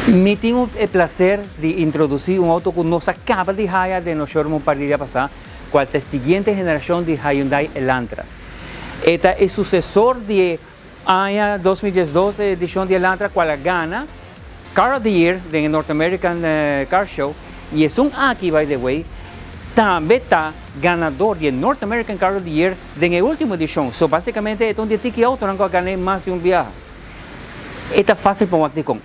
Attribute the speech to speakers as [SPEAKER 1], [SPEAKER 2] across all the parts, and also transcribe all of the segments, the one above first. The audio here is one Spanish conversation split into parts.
[SPEAKER 1] Me tengo el placer de introducir un auto que nos acaba de haya de nuestro showroom para el día pasado, cual es la siguiente generación de Hyundai Elantra. Este es el sucesor de año 2012 edición de Elantra, cual gana Car of the Year de North American Car Show, y es un aquí, by the way, también está ganador de North American Car of the Year de la última edición. So, básicamente, es un tiki auto que gané más de un viaje. Este es fácil para practicar.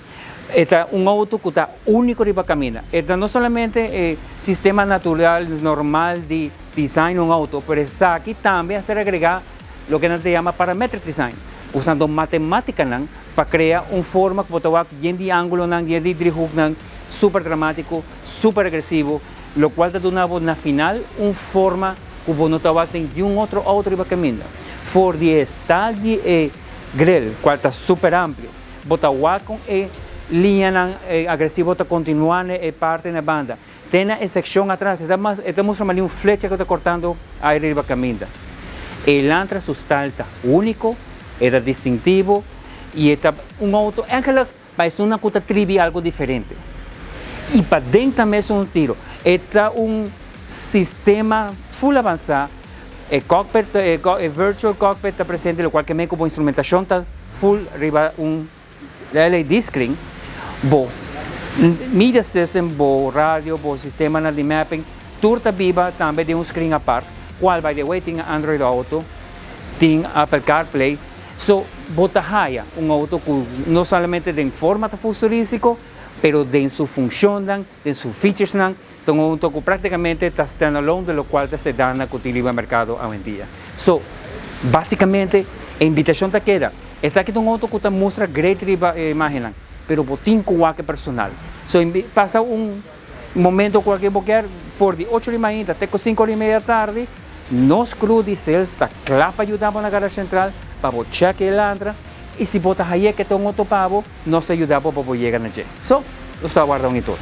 [SPEAKER 1] Este es un auto que está único para caminar. Este no solamente sistema natural, normal de design de un auto, pero está aquí también hacer agregar lo que se llama parametric design, usando matemáticas para crear una forma que pueda lleno de ángulo, lleno de drihuk, súper dramático, súper agresivo, lo cual te da una final una forma que no te va a tener de un otro auto para caminar. For the style de grill, cual está súper amplio, bota con línea agresiva para continuar parte de la banda. Tiene esa sección atrás, que está mostrando una flecha que está cortando aire para caminar. El Elantra su style está único, es distintivo y está un auto, es una cosa trivial, algo diferente. Y para dentro también es un tiro. Está un sistema full avanzado, el cockpit, virtual cockpit está presente, lo cual que me como instrumentación está full, arriba un LED screen, media system, radio, sistema de mapping, turta viva también de un screen aparte, cual by the way tiene Android Auto, tiene Apple CarPlay. So, botahaya, un auto que no solamente de formato futurístico, pero de su función, de sus features, un auto que prácticamente está standalone, de lo cual se da en la que utiliza el mercado hoy en día. So, básicamente, la invitación te queda. Es aquí un auto que te muestra great imagen, pero botín cualquier personal. So, pasa un momento cualquier boquear, for de 8 de la mañana hasta 5 de la tarde, nos crew de sales está claro para ayudar a la garage central, para chequear el Elantra, y si botas ahí que tengo otro pavo, nos te ayudamos para llegar allí. So, lo está guardando y todo.